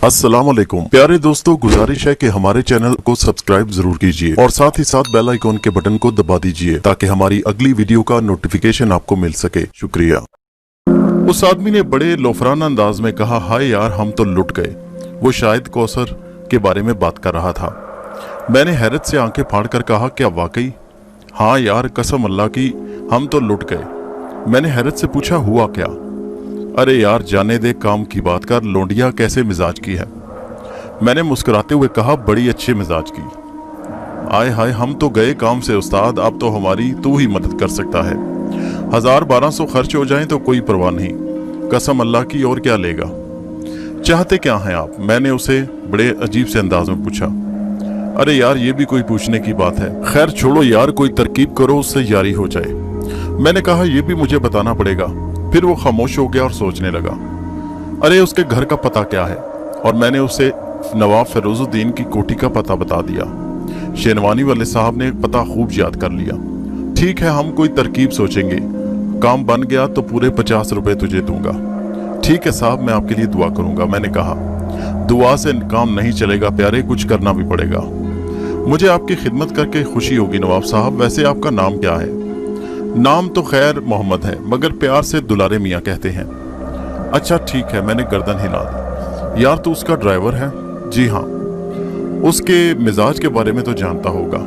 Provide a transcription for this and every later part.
अस्सलाम वालेकुम प्यारे दोस्तों, गुजारिश है कि हमारे चैनल को सब्सक्राइब जरूर कीजिए और साथ ही साथ बेल आइकॉन के बटन को दबा दीजिए ताकि हमारी अगली वीडियो का नोटिफिकेशन आपको मिल सके। शुक्रिया। उस आदमी ने बड़े लोफराना अंदाज में कहा, हाय यार हम तो लुट गए। वो शायद कौसर के बारे में बात कर रहा था। मैंने हैरत से आंखें फाड़ कर कहा, क्या वाकई? हाँ यार, कसम अल्लाह की हम तो लुट गए। मैंने हैरत से पूछा, हुआ क्या? अरे यार जाने दे, काम की बात कर। लोंडिया कैसे मिजाज की है? मैंने मुस्कुराते हुए कहा, बड़ी अच्छे मिजाज की। आय हाय, हम तो गए काम से उस्ताद, अब तो हमारी तू ही मदद कर सकता है। 1000-1200 खर्च हो जाएं तो कोई परवाह नहीं, कसम अल्लाह की। और क्या लेगा? चाहते क्या हैं आप? मैंने उसे बड़े अजीब से अंदाज में पूछा। अरे यार ये भी कोई पूछने की बात है। खैर छोड़ो यार, कोई तरकीब करो उससे यारी हो जाए। मैंने कहा, यह भी मुझे बताना पड़ेगा। फिर वो खामोश हो गया और सोचने लगा। अरे उसके घर का पता क्या है? और मैंने उसे नवाब फिरोजुद्दीन की कोठी का पता बता दिया। शेरवानी वाले साहब ने पता खूब याद कर लिया। ठीक है, हम कोई तरकीब सोचेंगे। काम बन गया तो पूरे 50 रुपए तुझे दूंगा। ठीक है साहब, मैं आपके लिए दुआ करूंगा। मैंने कहा, दुआ से काम नहीं चलेगा प्यारे, कुछ करना भी पड़ेगा। मुझे आपकी खिदमत करके खुशी होगी नवाब साहब। वैसे आपका नाम क्या है? नाम तो खैर मोहम्मद है, मगर प्यार से दुलारे मियाँ कहते हैं। अच्छा ठीक है, मैंने गर्दन हिला दी। यार तू उसका ड्राइवर है? जी हाँ। उसके मिजाज के बारे में तो जानता होगा।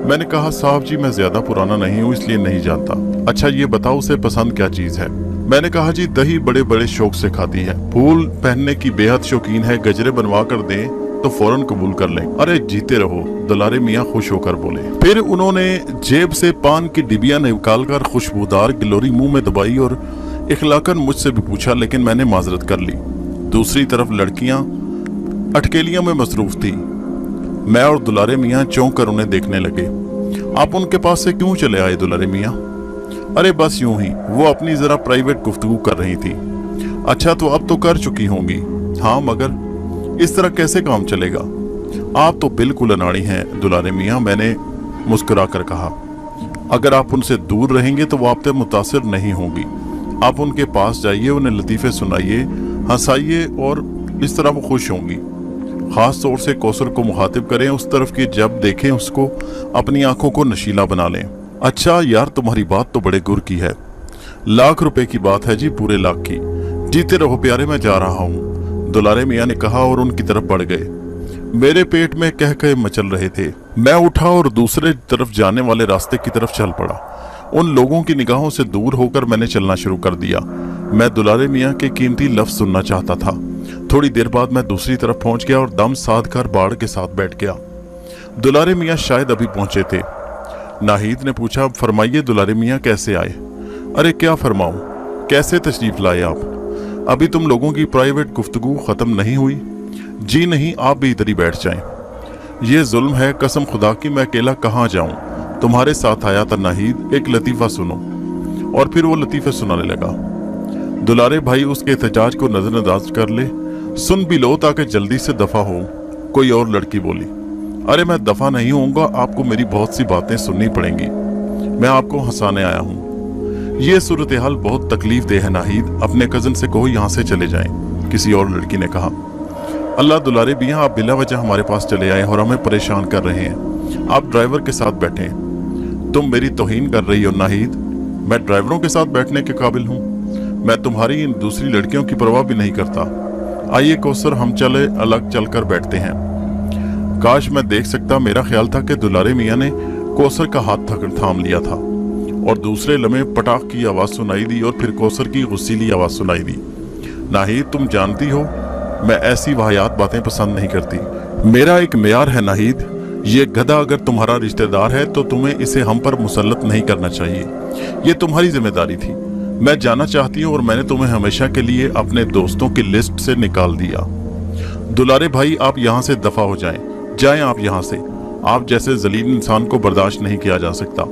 मैंने कहा, साहब जी मैं ज्यादा पुराना नहीं हूँ इसलिए नहीं जानता। अच्छा ये बताओ उसे पसंद क्या चीज है? मैंने कहा, जी दही बड़े बड़े शौक से खाती है, फूल पहनने की बेहद शौकीन है, गजरे बनवा कर दें तो फौरन कबूल कर लें। अरे जीते रहो, दुलारे मियाँ खुश होकर बोले। फिर उन्होंने जेब से पान की डिबिया निकाल कर खुशबूदार गिलोरी मुंह में दबाई और इखलाकन मुझसे भी पूछा, लेकिन मैंने माजरत कर ली। दूसरी तरफ लड़कियां अटकेलियों में मसरूफ थी। मैं और दुलारे मियाँ चौंक कर उन्हें देखने लगे। आप उनके पास से क्यों चले आए दुलारे मियाँ? अरे बस यूं ही, वो अपनी जरा प्राइवेट गुफ्तगू कर रही थी। अच्छा तो अब तो कर चुकी होंगी? हाँ, मगर इस तरह कैसे काम चलेगा? आप तो बिल्कुल अनाड़ी हैं दुलारे मियाँ, मैंने मुस्कुरा कर कहा। अगर आप उनसे दूर रहेंगे तो वो आपसे मुतासिर नहीं होंगी। आप उनके पास जाइए, उन्हें लतीफ़े सुनाइए, हंसाइए और इस तरह वो खुश होंगी। खास तौर से कौसर को मुखातिब करें, उस तरफ की जब देखें उसको अपनी आंखों को नशीला बना लें। अच्छा यार तुम्हारी बात तो बड़े गुर की है। लाख रुपए की बात है जी, पूरे लाख की। जीते रहो प्यारे, मैं जा रहा हूँ, दुलारे मियाँ ने कहा और उनकी तरफ बढ़ गए। मेरे पेट में कह कह मचल रहे थे। मैं उठा और दूसरे तरफ जाने वाले रास्ते की तरफ चल पड़ा। उन लोगों की निगाहों से दूर होकर मैंने चलना शुरू कर दिया। मैं दुलारे मियाँ के कीमती लफ्ज सुनना चाहता था। थोड़ी देर बाद मैं दूसरी तरफ पहुंच गया और दम साध कर बाढ़ के साथ बैठ गया। दुलारे मियाँ शायद अभी पहुंचे थे। नाहिद ने पूछा, फरमाइए दुलारे मियाँ कैसे आए? अरे क्या फरमाऊं, कैसे तशरीफ लाए आप? अभी तुम लोगों की प्राइवेट गुफ्तगू खत्म नहीं हुई? जी नहीं, आप भी इधर ही बैठ जाएं। ये जुल्म है, कसम खुदा की मैं अकेला कहाँ जाऊं? तुम्हारे साथ आया था नाहिद, एक लतीफ़ा सुनो। और फिर वो लतीफ़े सुनाने लगा। दुलारे भाई उसके एहतजाज को नजरअंदाज कर ले, सुन भी लो ताकि जल्दी से दफा हो। कोई और लड़की बोली, अरे मैं दफा नहीं होऊंगा, आपको मेरी बहुत सी बातें सुननी पड़ेंगी। मैं आपको हंसाने आया हूँ। ये सूरत हाल बहुत तकलीफ दे है नाहिद, अपने कजन से कहो यहाँ से चले जाएं। किसी और लड़की ने कहा, अल्लाह दुलारे भैया आप बिला वजह हमारे पास चले आए और हमें परेशान कर रहे हैं। आप ड्राइवर के साथ बैठे। तुम मेरी तौहीन कर रही हो नाहिद। मैं ड्राइवरों के साथ बैठने के काबिल हूँ? मैं तुम्हारी इन दूसरी लड़कियों की परवाह भी नहीं करता। आइए कौसर, हम चले अलग चलकर बैठते हैं। काश मैं देख सकता। मेरा ख्याल था कि दुलारे मियाँ ने कौसर का हाथ थाम लिया था और दूसरे लम्हे पटाख की आवाज सुनाई दी और फिर कौसर की गुस्सीली आवाज सुनाई दी। नाहिद तुम जानती हो मैं ऐसी वाहियात बातें पसंद नहीं करती। मेरा एक मेयार है नाहिद, ये गधा अगर तुम्हारा रिश्तेदार है तो तुम्हें इसे हम पर मुसल्लत नहीं करना चाहिए। ये तुम्हारी जिम्मेदारी थी। मैं जाना चाहती हूँ और मैंने तुम्हें हमेशा के लिए अपने दोस्तों की लिस्ट से निकाल दिया। दुलारे भाई आप यहाँ से दफा हो जाएं आप यहाँ से। आप जैसे जलील इंसान को बर्दाश्त नहीं किया जा सकता,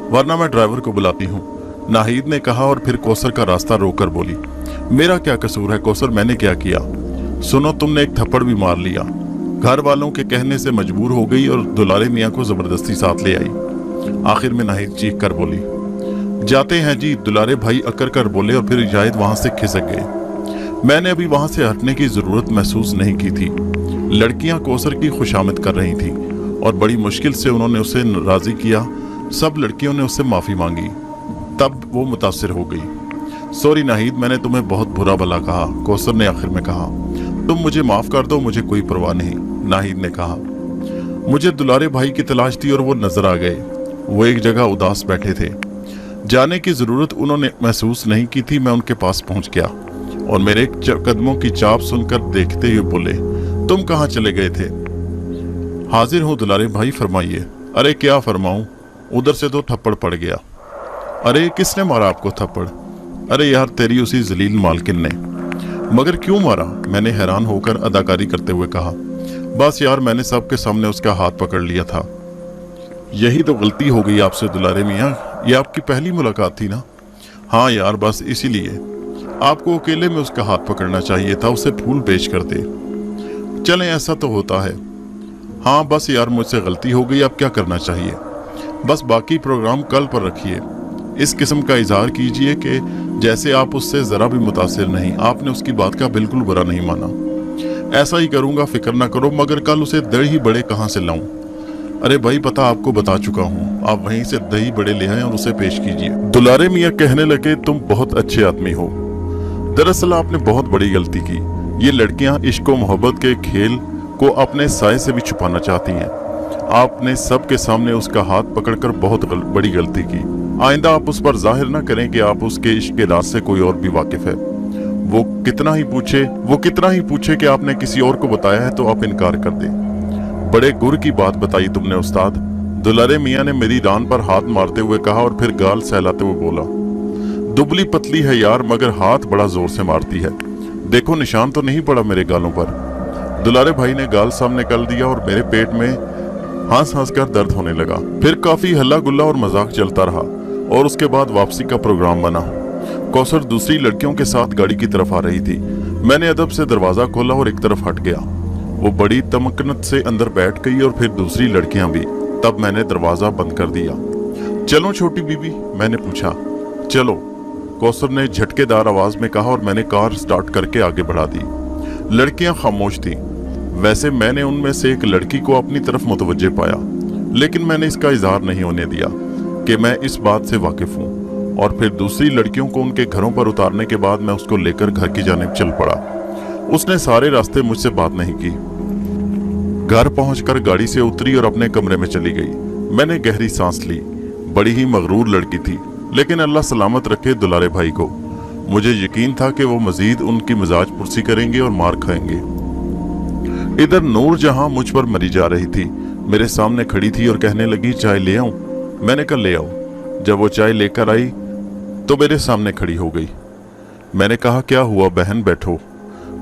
वरना मैं ड्राइवर को बुलाती हूँ, नाहिद ने कहा और फिर कौसर का रास्ता रोककर बोली, मेरा क्या कसूर है कौसर, मैंने क्या किया? सुनो, तुमने एक थप्पड़ भी मार लिया। घर वालों के कहने से मजबूर हो गई और दुलारे मियाँ को जबरदस्ती साथ ले आई। आखिर में नाहिद चीख कर बोली, जाते हैं जी। दुलारे भाई अकर कर बोले और फिर जाहिद वहां से खिसक गए। मैंने अभी वहां से हटने की जरूरत महसूस नहीं की थी। लड़कियां कौसर की खुशामद कर रही थीं और बड़ी मुश्किल से उन्होंने उसे राजी किया। सब लड़कियों ने उससे माफी मांगी। तब वो मुतासिर हो गई। सॉरी नाहिद, मैंने तुम्हें बहुत बुरा भला कहा, कौसर ने आखिर में कहा। तुम मुझे माफ कर दो, मुझे कोई परवाह नहीं, नाहिद ने कहा। मुझे दुलारे भाई की तलाश थी और वो नजर आ गए। वो एक जगह उदास बैठे थे। जाने की जरूरत उन्होंने महसूस नहीं की थी। मैं उनके पास पहुंच गया और मेरे कदमों की चाप सुनकर देखते हुए बोले, तुम कहाँ चले गए थे? हाजिर हूँ दुलारे भाई, फरमाइए। अरे क्या फरमाऊं, उधर से तो थप्पड़ पड़ गया। अरे किसने मारा आपको थप्पड़? अरे यार तेरी उसी जलील मालकिन ने। मगर क्यों मारा? मैंने हैरान होकर अदाकारी करते हुए कहा। बस यार मैंने सबके सामने उसका हाथ पकड़ लिया था। यही तो गलती हो गई आपसे दुलारे मियाँ, ये आपकी पहली मुलाकात थी ना? हाँ यार बस इसीलिए आपको अकेले में उसका हाथ पकड़ना चाहिए था, उसे फूल पेश कर दे। चलें ऐसा तो होता है। हाँ बस यार मुझसे गलती हो गई, अब क्या करना चाहिए? बस बाकी प्रोग्राम कल पर रखिए। इस किस्म का इजहार कीजिए कि जैसे आप उससे ज़रा भी मुतासिर नहीं, आपने उसकी बात का बिल्कुल बुरा नहीं माना। ऐसा ही करूँगा, फिक्र ना करो। मगर कल उसे दही बड़े कहाँ से लाऊं? अरे भाई पता आपको बता चुका हूँ, आप वहीं से दही बड़े ले आए और उसे पेश कीजिए। दुलारे मियाँ कहने लगे, तुम बहुत अच्छे आदमी हो। दरअसल आपने बहुत बड़ी गलती की। ये लड़कियां इश्क और मोहब्बत के खेल को अपने साए से भी छुपाना चाहती हैं। आपने सबके सामने उसका हाथ पकड़कर बहुत बड़ी गलती की। आइंदा आप उस पर जाहिर ना करें कि आप उसके इश्क के राज से कोई और भी वाकिफ है। वो कितना ही पूछे कि आपने किसी और को बताया है तो आप इनकार कर दें। बड़े गुर की बात बताई तुमने उस्ताद, दुलारे मियाँ ने मेरी रान पर हाथ मारते हुए कहा और फिर गाल सहलाते हुए बोला। दुबली पतली है यार, मगर हाथ बड़ा जोर से मारती है। देखो निशान तो नहीं पड़ा मेरे गालों पर। दुलारे भाई ने गाल सामने कर दिया और मेरे पेट में हंस हंस कर दर्द होने लगा। फिर काफी हल्ला गुल्ला और मजाक चलता रहा और उसके बाद वापसी का प्रोग्राम बना। कौसर दूसरी लड़कियों के साथ गाड़ी की तरफ आ रही थी। मैंने अदब से दरवाजा खोला और एक तरफ हट गया। वो बड़ी तमकनत से अंदर बैठ गई और फिर दूसरी लड़कियां भी। तब मैंने दरवाजा बंद कर दिया। चलो छोटी बीबी, मैंने पूछा। चलो, कौसर ने झटकेदार आवाज में कहा और मैंने कार स्टार्ट करके आगे बढ़ा दी। लड़कियां खामोश थीं। वैसे मैंने उनमें से एक लड़की को अपनी तरफ मुतवज्जे पाया, लेकिन मैंने इसका इजहार नहीं होने दिया कि मैं इस बात से वाकिफ हूँ। और फिर दूसरी लड़कियों को उनके घरों पर उतारने के बाद मैं उसको लेकर घर की जानिब चल पड़ा। उसने सारे रास्ते मुझसे बात नहीं की। घर पहुंचकर गाड़ी से उतरी और अपने कमरे में चली गई। मैंने गहरी सांस ली। बड़ी ही मगरूर लड़की थी, लेकिन अल्लाह सलामत रखे दुलारे भाई को। मुझे यकीन था कि वो मजीद उनकी मिजाज पुरसी करेंगे और मार खाएंगे। इधर नूर जहां मुझ पर मरी जा रही थी, मेरे सामने खड़ी थी और कहने लगी, चाय ले आऊं? मैंने कहा ले आओ। जब वो चाय लेकर आई तो मेरे सामने खड़ी हो गई। मैंने कहा, क्या हुआ बहन, बैठो।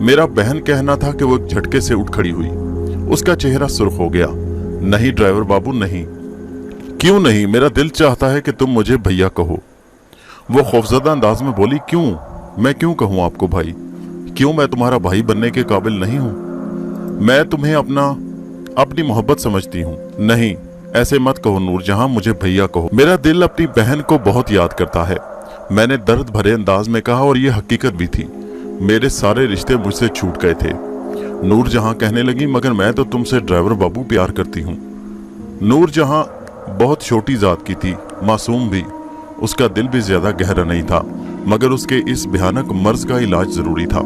मेरा बहन कहना था कि वो एक झटके से उठ खड़ी हुई। उसका चेहरा सुर्ख हो गया। नहीं ड्राइवर बाबू नहीं। क्यों नहीं? मेरा दिल चाहता है कि तुम मुझे भैया कहो। वो खौफजदा अंदाज में बोली, क्यों? मैं क्यों कहूं आपको भाई? क्यों मैं तुम्हारा भाई बनने के काबिल नहीं हूं? मैं तुम्हें अपनी मोहब्बत समझती हूं। नहीं, ऐसे मत कहो नूर जहां, मुझे भैया कहो। मेरा दिल अपनी बहन को बहुत याद करता है, मैंने दर्द भरे अंदाज में कहा, और ये हकीकत भी थी। मेरे सारे रिश्ते मुझसे छूट गए थे। नूर जहां कहने लगी, मगर मैं तो तुमसे ड्राइवर बाबू प्यार करती हूँ। नूर जहां बहुत छोटी जात की थी, मासूम भी। उसका दिल भी ज्यादा गहरा नहीं था, मगर उसके इस भयानक मर्ज का इलाज जरूरी था।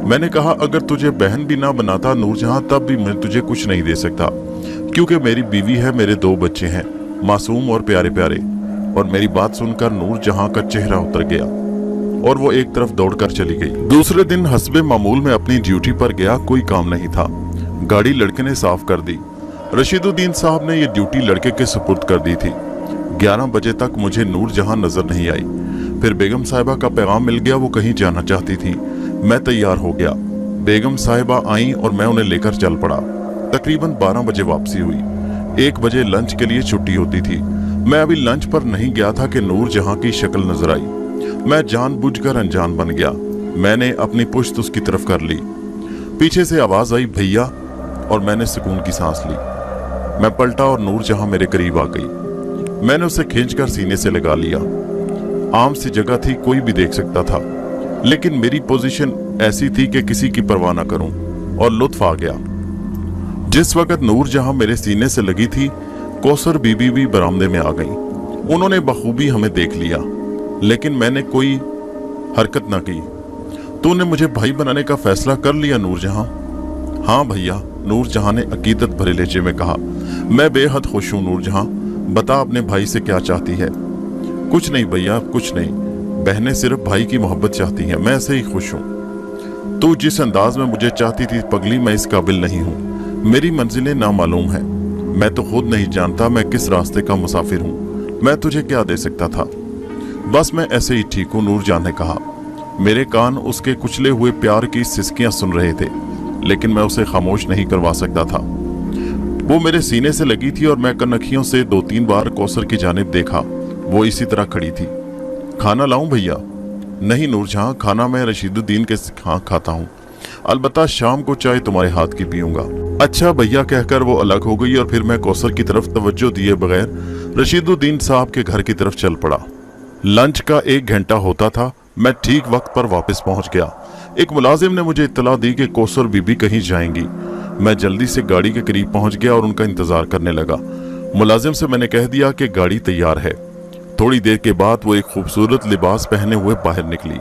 मैंने कहा, अगर तुझे बहन भी ना बनाता नूरजहां, तब भी मैं तुझे कुछ नहीं दे सकता, क्योंकि मेरी बीवी है, मेरे 2 बच्चे हैं, मासूम और प्यारे प्यारे। और मेरी बात सुनकर नूरजहां का चेहरा उतर गया और वो एक तरफ दौड़कर चली गई। दूसरे दिन हस्बे मामूल में अपनी ड्यूटी पर गया। कोई काम नहीं था। गाड़ी लड़के ने साफ कर दी। रशीदुद्दीन साहब ने यह ड्यूटी लड़के के सुपुर्द कर दी थी। 11 बजे तक मुझे नूरजहां नजर नहीं आई। फिर बेगम साहिबा का पैगाम मिल गया, वो कहीं जाना चाहती थी। मैं तैयार हो गया। बेगम साहिबा आई और मैं उन्हें लेकर चल पड़ा। तकरीबन 12 बजे वापसी हुई। 1 बजे लंच के लिए छुट्टी होती थी। मैं अभी लंच पर नहीं गया था कि नूरजहां की शक्ल नजर आई। मैं जानबूझकर अनजान बन गया। मैंने अपनी पुश्त उसकी तरफ कर ली। पीछे से आवाज आई, भैया, और मैंने सुकून की सांस ली। मैं पलटा और नूरजहां मेरे करीब आ गई। मैंने उसे खींचकर सीने से लगा लिया। आम सी जगह थी, कोई भी देख सकता था, लेकिन मेरी पोजीशन ऐसी थी कि किसी की परवाह न करूं, और लुत्फ आ गया। जिस वक्त नूरजहां मेरे सीने से लगी थी, कौसर बीबी भी बरामदे में आ गई। उन्होंने बखूबी हमें देख लिया, लेकिन मैंने कोई हरकत न की। तूने मुझे भाई बनाने का फैसला कर लिया नूरजहां? हाँ भैया, नूरजहां ने अकीदत भरे लहजे में कहा। मैं बेहद खुश हूँ नूरजहां, बता अपने भाई से क्या चाहती है? कुछ नहीं भैया, कुछ नहीं, बहनें सिर्फ भाई की मोहब्बत चाहती हैं, मैं ऐसे ही खुश हूँ। तू जिस अंदाज में मुझे चाहती थी पगली, मैं इस काबिल नहीं हूँ। मेरी मंजिलें नामालूम हैं, मैं तो खुद नहीं जानता मैं किस रास्ते का मुसाफिर हूँ। मैं तुझे क्या दे सकता था? बस मैं ऐसे ही ठीक हूँ, नूरजहां ने कहा। मेरे कान उसके कुचले हुए प्यार की सिसकियां सुन रहे थे, लेकिन मैं उसे खामोश नहीं करवा सकता था। वो मेरे सीने से लगी थी और मैं कनखियों से 2-3 बार कौसर की जानिब देखा। वो इसी तरह खड़ी थी। खाना लाऊं भैया? नहीं नूरजहां, खाना मैं रशीदुद्दीन के खाता हूँ, अलबत्ता शाम को चाय तुम्हारे हाथ की पीऊंगा। अच्छा भैया कहकर वो अलग हो गई और फिर मैं कौसर की तरफ तवज्जो दिए बगैर रशीदुद्दीन साहब के घर की तरफ चल पड़ा। लंच का 1 घंटा होता था। मैं ठीक वक्त पर वापस पहुंच गया। एक मुलाजिम ने मुझे इत्तला दी कि कौसर बीबी कहीं जाएंगी। मैं जल्दी से गाड़ी के करीब पहुंच गया और उनका इंतजार करने लगा। मुलाजिम से मैंने कह दिया कि गाड़ी तैयार है। थोड़ी देर के बाद वो एक खूबसूरत लिबास पहने हुए बाहर निकली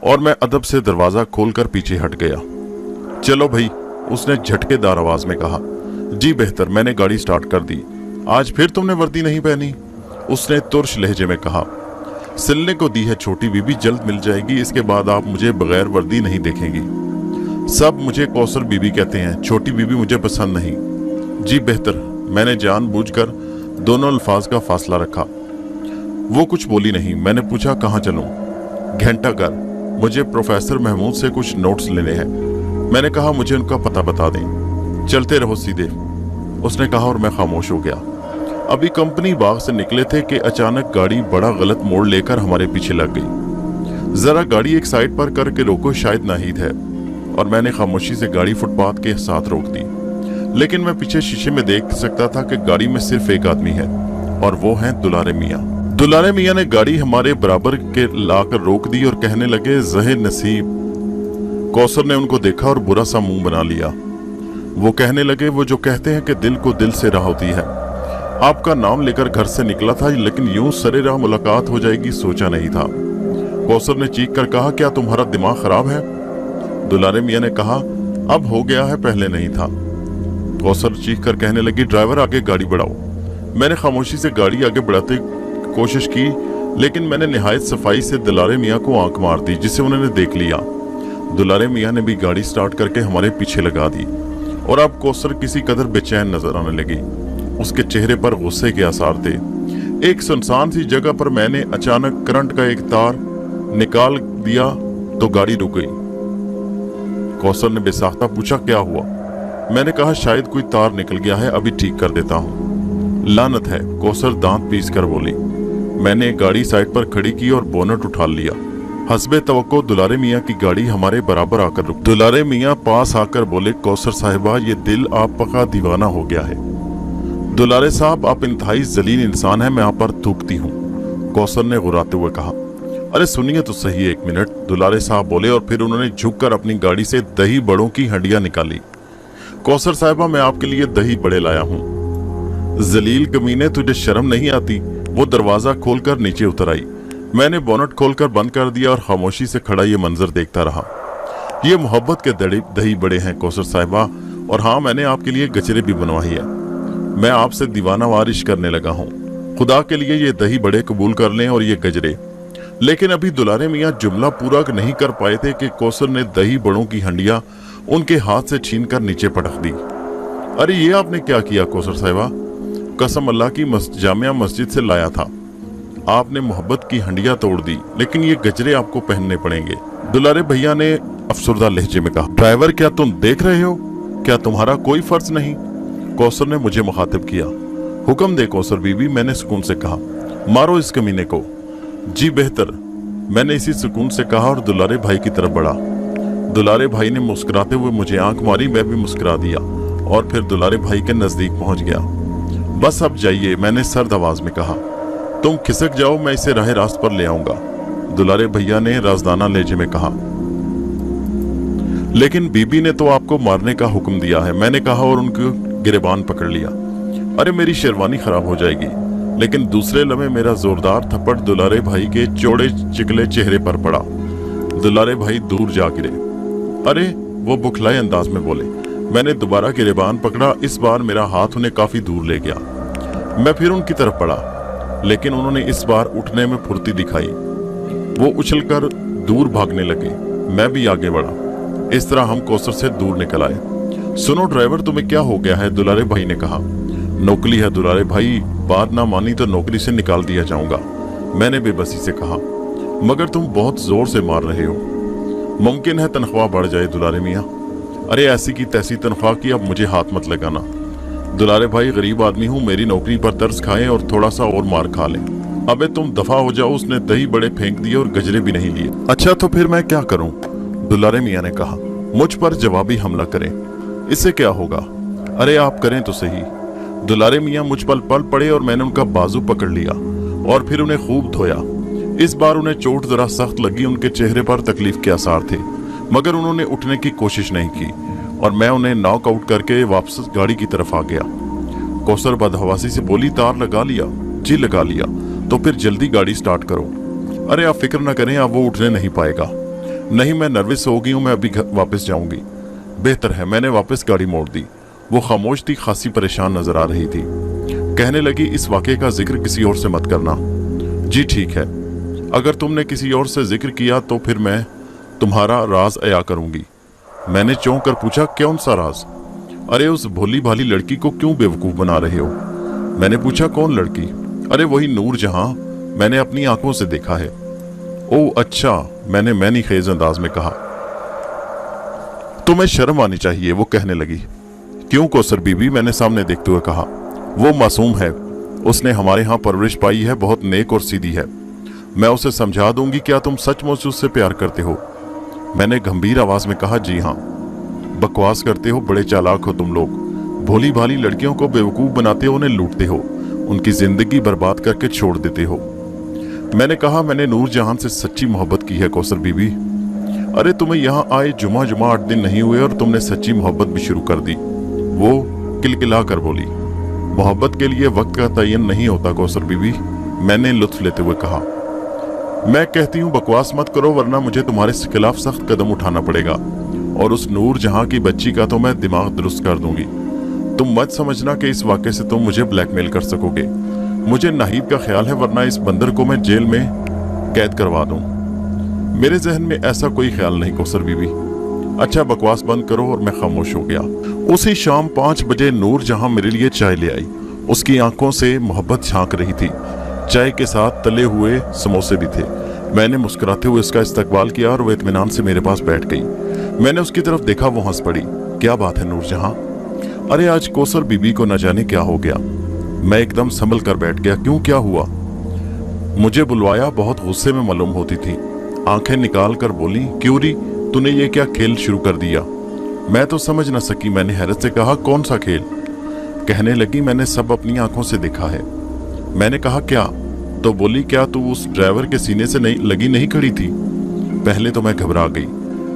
और मैं अदब से दरवाजा खोलकर पीछे हट गया। चलो भाई, उसने झटकेदार आवाज में कहा। जी बेहतर, मैंने गाड़ी स्टार्ट कर दी। आज फिर तुमने वर्दी नहीं पहनी? उसने तुर्श लहजे में कहा। सिलने को दी है छोटी बीबी, जल्द मिल जाएगी, इसके बाद आप मुझे बगैर वर्दी नहीं देखेंगी। सब मुझे कौसर बीबी कहते हैं, छोटी बीबी मुझे पसंद नहीं। जी बेहतर, मैंने जानबूझकर दोनों अल्फाज का फासला रखा। वो कुछ बोली नहीं। मैंने पूछा कहाँ चलूं? घंटा घर, मुझे प्रोफेसर महमूद से कुछ नोट्स लेने हैं। मैंने कहा मुझे उनका पता बता दें। चलते रहो सीधे, उसने कहा और मैं खामोश हो गया। अभी कंपनी बाग से निकले थे कि अचानक गाड़ी बड़ा गलत मोड़ लेकर हमारे पीछे लग गई। जरा गाड़ी एक साइड पर करके रोको, शायद नाहिद है। और मैंने खामोशी से गाड़ी फुटपाथ के साथ रोक दी। लेकिन मैं पीछे शीशे में देख सकता था कि गाड़ी में सिर्फ एक आदमी है और वो है दुलारे मियाँ। दुलारे मियाँ ने गाड़ी हमारे बराबर के लाकर रोक दी और कहने लगे, ज़हे नसीब। कौसर ने उनको देखा और बुरा सा मुंह बना लिया। वो कहने लगे, वो जो कहते हैं कि दिल को दिल से राह होती है। आपका नाम लेकर घर से निकला था, लेकिन यूं सरे राह मुलाकात हो जाएगी सोचा नहीं था। कौसर ने चीख कर कहा, क्या तुम्हारा दिमाग खराब है? दुलारे मियाँ ने कहा, अब हो गया है, पहले नहीं था। कौसर चीख कर कहने लगी, ड्राइवर आगे गाड़ी बढ़ाओ। मैंने खामोशी से गाड़ी आगे बढ़ाते कोशिश की, लेकिन मैंने निहायत सफाई से दुलारे मियाँ को आंख मार दी, जिसे उन्होंने देख लिया। दुलारे मियाँ ने भी गाड़ी स्टार्ट करके हमारे पीछे लगा दी और अब कौसर किसी कदर बेचैन नजर आने लगी। उसके चेहरे पर गुस्से के आसार थे। एक सुनसान सी जगह पर मैंने अचानक करंट का एक तार निकाल दिया तो गाड़ी रुक गई। कौसर ने बेसाख्ता पूछा, क्या हुआ? मैंने कहा, शायद कोई तार निकल गया है, अभी ठीक कर देता हूँ। लानत है, कौसर दांत पीस कर बोली। मैंने गाड़ी साइड पर खड़ी की और बोनट उठा लिया। हस्बे तवक्को दुलारे मियाँ की गाड़ी हमारे बराबर आकर रुक। दुलारे मियाँ पास आकर बोले, कौसर साहिबा, ये दिल आप का दीवाना हो गया है। दुलारे साहब, आप इंतहाई जलील इंसान हैं, मैं आप पर थूकती हूँ, कौसर ने गुर्राते हुए कहा। अरे सुनिए तो सही 1 मिनट, दुलारे साहब बोले और फिर उन्होंने झुककर अपनी गाड़ी से दही बड़ों की हंडियां निकाली। कौसर साहिबा, मैं आपके लिए दही बड़े लाया हूँ। जलील कमीने, तुझे शर्म नहीं आती? वो दरवाजा खोलकर नीचे उतर आई। मैंने बोनट खोलकर बंद कर दिया और खामोशी से खड़ा ये मंजर देखता रहा। ये मोहब्बत के दही बड़े हैं कौसर साहिबा, और हाँ, मैंने आपके लिए गजरे भी बनवाई है। मैं आपसे दीवाना वारिश करने लगा हूँ, खुदा के लिए ये दही बड़े कबूल कर लें और ये गजरे। लेकिन अभी दुलारे मियाँ जुमला पूरा नहीं कर पाए थे कि कौसर ने दही बड़ों की हंडिया उनके हाथ से छीनकर नीचे पटक दी। अरे ये आपने क्या किया कौसर साहिबा? कसम अल्लाह की जामिया मस्जिद से लाया था। आपने मोहब्बत की हंडिया तोड़ दी, लेकिन ये गजरे आपको पहनने पड़ेंगे। दुलारे भैया ने अफसरदा लहजे में कहा। ड्राइवर, क्या तुम देख रहे हो? क्या तुम्हारा कोई फर्ज नहीं? कौसर ने मुझे मुखातिब किया। हुक्म दे कौसर बीबी, मैंने सुकून से कहा। मारो इस कमीने को। जी बेहतर, मैंने इसी सुकून से कहा और दुलारे भाई की तरफ बढ़ा। दुलारे भाई ने मुस्कुराते हुए मुझे आंख मारी, मैं भी मुस्कुरा दिया और फिर दुलारे भाई के नजदीक पहुंच गया। बस अब जाइए, मैंने सर्द आवाज में कहा। तुम खिसक जाओ, मैं इसे राह रास्त पर ले आऊंगा, दुलारे भैया ने राजदाना लहजे में कहा। लेकिन बीबी ने तो आपको मारने का हुक्म दिया है, मैंने कहा और उनको गिरबान पकड़ लिया। अरे मेरी शेरवानी खराब हो जाएगी। लेकिन दूसरे लम्हे मेरा जोरदार थप्पड़ दुलारे भाई के चौड़े चिकले चेहरे पर पड़ा। दुलारे भाई दूर जा गिरे। अरे, वो बुखलाए अंदाज में बोले। मैंने दोबारा गिरबान पकड़ा। इस बार मेरा हाथ उन्हें काफी दूर ले गया। मैं फिर उनकी तरफ बढ़ा, लेकिन उन्होंने इस बार उठने में फुर्ती दिखाई। वो उछलकर दूर भागने लगे। मैं भी आगे बढ़ा। इस तरह हम कौसर से दूर निकल आए। सुनो ड्राइवर, तुम्हें क्या हो गया है? दुलारे भाई ने कहा। नौकरी है दुलारे भाई, बात ना मानी तो नौकरी से निकाल दिया जाऊंगा, मैंने बेबसी से कहा। मगर तुम बहुत जोर से मार रहे हो। मुमकिन है तनख्वाह बढ़ जाए दुलारे मियाँ। अरे ऐसी की तैसी तनख्वाह की अब मुझे हाथ मत लगाना। दुलारे भाई, गरीब आदमी हूँ, मेरी नौकरी पर तरस खाएं और थोड़ा सा और मार खा लें। अबे तुम दफा हो जाओ। उसने दही बड़े फेंक दिए और गजरे भी नहीं लिए। अच्छा तो फिर मैं क्या करूं? दुलारे मियाँ ने कहा। मुझ पर जवाबी हमला करें, इससे क्या होगा? अरे आप करें तो सही। दुलारे मियाँ मुझ पर पल पड़े और मैंने उनका बाजू पकड़ लिया और फिर उन्हें खूब धोया। इस बार उन्हें चोट जरा सख्त लगी। उनके चेहरे पर तकलीफ के आसार थे, मगर उन्होंने उठने की कोशिश नहीं की और मैं उन्हें नॉक आउट करके वापस गाड़ी की तरफ आ गया। कौसर बदहवासी से बोली, तार लगा लिया? जी लगा लिया। तो फिर जल्दी गाड़ी स्टार्ट करो। अरे आप फिक्र न करें, अब वो उठने नहीं पाएगा। नहीं, मैं नर्वस हो गई हूँ, मैं अभी वापस जाऊंगी। बेहतर है। मैंने वापस गाड़ी मोड़ दी। वो खामोश थी, खासी परेशान नजर आ रही थी। कहने लगी, इस वाक़े का जिक्र किसी और से मत करना। जी ठीक है। अगर तुमने किसी और से जिक्र किया तो फिर मैं तुम्हारा राज अया करूंगी। मैंने चौंक कर पूछा, कौन सा राज? अरे उस भोली भाली लड़की को क्यों बेवकूफ बना रहे हो? मैंने पूछा, कौन लड़की? अरे वही नूर जहां, मैंने अपनी आंखों से देखा है। ओह अच्छा, मैंने मैनी खेज अंदाज में कहा। तुम्हें शर्म आनी चाहिए, वो कहने लगी। क्यों कौसर बीबी? मैंने सामने देखते हुए कहा। वो मासूम है, उसने हमारे यहाँ परवरिश पाई है, बहुत नेक और सीधी है। मैं उसे समझा दूंगी। क्या तुम सचमुच उससे प्यार करते हो? मैंने गंभीर आवाज में कहा, जी हाँ। बकवास करते हो, बड़े चालाक हो तुम लोग। भोली भाली लड़कियों को बेवकूफ बनाते हो, उन्हें लूटते हो, उनकी जिंदगी बर्बाद करके छोड़ देते हो। मैंने कहा, मैंने नूर जहां से सच्ची मोहब्बत की है कौसर बीबी। अरे तुम्हें यहाँ आए जुमा 8 दिन नहीं हुए और तुमने सच्ची मोहब्बत भी शुरू कर दी। वो किलकिला कर बोली। मोहब्बत के लिए वक्त का तयन नहीं होता कौसर बीबी, मैंने लुत्फ लेते हुए कहा। मैं कहती हूँ बकवास मत करो, वरना मुझे तुम्हारे खिलाफ सख्त कदम उठाना पड़ेगा और उस नूर जहां की बच्ची का तो मैं दिमाग दुरुस्त कर दूंगी। तुम मत समझना कि इस वाक़े से तुम मुझे ब्लैकमेल कर सकोगे। मुझे नाहिद का ख्याल है, वरना इस बंदर को मैं जेल में कैद करवा दूं। मेरे जहन में ऐसा कोई ख्याल नहीं कौसर बीबी। अच्छा बकवास बंद करो। और मैं खामोश हो गया। उसी शाम 5 बजे नूर जहां मेरे लिए चाय ले आई। उसकी आंखों से मोहब्बत झांक रही थी। चाय के साथ तले हुए समोसे भी थे। मैंने मुस्कुराते हुए उसका इस्तकबाल किया और वह इत्मीनान से मेरे पास बैठ गई। मैंने उसकी तरफ देखा, वो हंस पड़ी। क्या बात है नूर जहां? अरे आज कौसर बीबी को न जाने क्या हो गया। मैं एकदम संभल कर बैठ गया। क्यों, क्या हुआ? मुझे बुलवाया, बहुत गुस्से में मालूम होती थी। आंखें निकाल कर बोली, क्यों री, तूने ये क्या खेल शुरू कर दिया? मैं तो समझ न सकी। मैंने हैरत से कहा, कौन सा खेल? कहने लगी, मैंने सब अपनी आंखों से देखा है। मैंने कहा, क्या? तो बोली, क्या तू उस ड्राइवर के सीने से नहीं खड़ी थी? पहले तो मैं घबरा गई,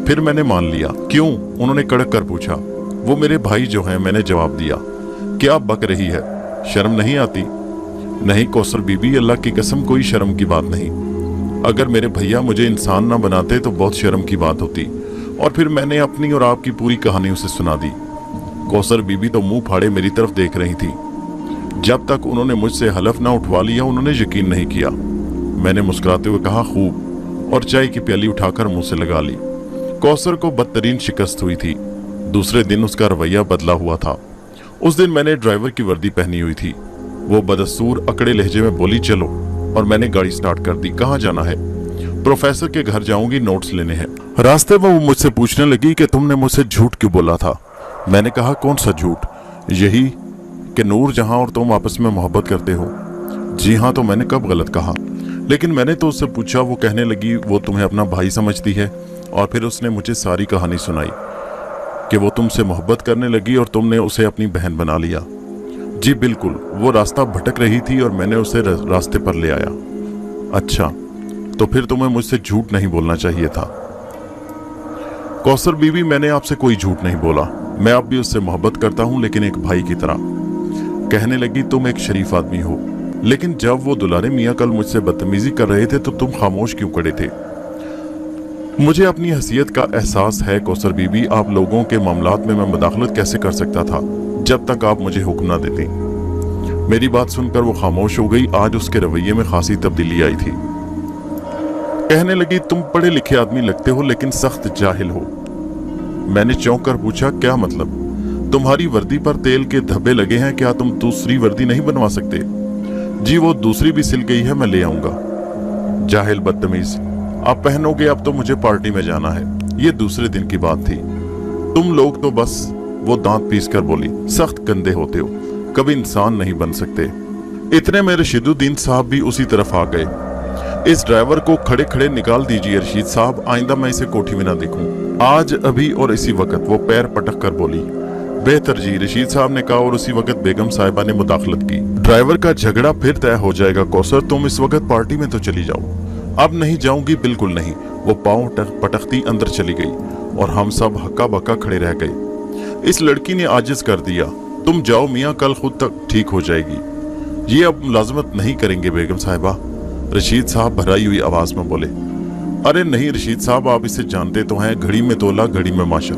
फिर मैंने मान लिया। क्यों? उन्होंने कड़क कर पूछा। वो मेरे भाई जो हैं, मैंने जवाब दिया। क्या बक रही है, शर्म नहीं आती? नहीं कौसर बीबी, अल्लाह की कसम कोई शर्म की बात नहीं। अगर मेरे भैया मुझे इंसान ना बनाते तो बहुत शर्म की बात होती। और फिर मैंने अपनी और आपकी पूरी कहानी उसे सुना दी। कौसर बीबी तो मुंह फाड़े मेरी तरफ देख रही थी। जब तक उन्होंने मुझसे हलफ ना उठवा लिया, उन्होंने यकीन नहीं किया। मैंने मुस्कुराते हुए कहा, खूब, और चाय की प्याली उठाकर मुंह से लगा ली। कौसर को बदतरीन शिकस्त हुई थी। दूसरे दिन उसका रवैया बदला हुआ था। उस दिन मैंने ड्राइवर की वर्दी पहनी हुई थी। वो बदस्तूर अकड़े लहजे में बोली, चलो, और मैंने गाड़ी स्टार्ट कर दी। कहाँ जाना है? प्रोफेसर के घर जाऊंगी, नोट्स लेने हैं। रास्ते में वो मुझसे पूछने लगी कि तुमने मुझसे झूठ क्यों बोला था? मैंने कहा, कौन सा झूठ? यही कि नूर जहां और तुम आपस में मोहब्बत करते हो। जी हाँ, तो मैंने कब गलत कहा? लेकिन मैंने तो उससे पूछा। वो कहने लगी वो तुम्हें अपना भाई समझती है। और फिर उसने मुझे सारी कहानी सुनाई कि वो तुमसे मोहब्बत करने लगी और तुमने उसे अपनी बहन बना लिया। जी बिल्कुल, वो रास्ता भटक रही थी और मैंने उसे रास्ते पर ले आया। अच्छा, तो फिर तुम्हें मुझसे झूठ नहीं बोलना चाहिए था। कौसर बीवी, मैंने आपसे कोई झूठ नहीं बोला। मैं अब भी उससे मोहब्बत करता हूँ, लेकिन एक भाई की तरह। कहने लगी, तुम एक शरीफ आदमी हो, लेकिन जब वो दुलारे मियाँ कल मुझसे बदतमीजी कर रहे थे तो तुम खामोश क्यों खड़े थे? मुझे अपनी हैसियत का एहसास है कौसर बीबी, आप लोगों के मामलात में मैं मुदाखलत कैसे कर सकता था जब तक आप मुझे हुक्म ना देती। मेरी बात सुनकर वो खामोश हो गई। आज उसके रवैये में खासी तब्दीली आई थी। कहने लगी, तुम पढ़े लिखे आदमी लगते हो, लेकिन सख्त जाहिल हो। मैंने चौंक कर पूछा, क्या मतलब? तुम्हारी वर्दी पर तेल के धब्बे लगे हैं, क्या तुम दूसरी वर्दी नहीं बनवा सकते? जी वो दूसरी भी सिल गई है, मैं ले आऊंगा। जाहिल बदतमीज, आप पहनोगे, अब तो मुझे पार्टी में जाना है। ये दूसरे दिन की बात थी। तुम लोग तो बस, वो दांत पीस कर बोली, सख्त गंदे होते हो, कभी इंसान नहीं बन सकते। इतने में रशीदुद्दीन साहब भी उसी तरफ आ गए। इस ड्राइवर को खड़े खड़े निकाल दीजिए रशीद साहब, आइंदा मैं इसे कोठी में ना देखूं। आज, अभी और इसी वक्त, वो पैर पटक कर बोली। बेहतर जी, रशीद साहब ने कहा, और उसी वक्त बेगम साहिबा ने मुदाखलत की। ड्राइवर का झगड़ा फिर तय हो जाएगा कौसर, तुम इस वक्त पार्टी में तो चली जाओ। अब नहीं जाऊंगी, बिल्कुल नहीं। वो पांव पटकती अंदर चली गई और हम सब हक्का बक्का खड़े रह गए। इस लड़की ने आजिज कर दिया। तुम जाओ मियाँ, कल खुद तक ठीक हो जाएगी। ये अब मुलाजमत नहीं करेंगे बेगम साहिबा, रशीद साहब भराई हुई आवाज में बोले। अरे नहीं रशीद साहब, आप इसे जानते तो हैं, घड़ी में तोला घड़ी में माशा।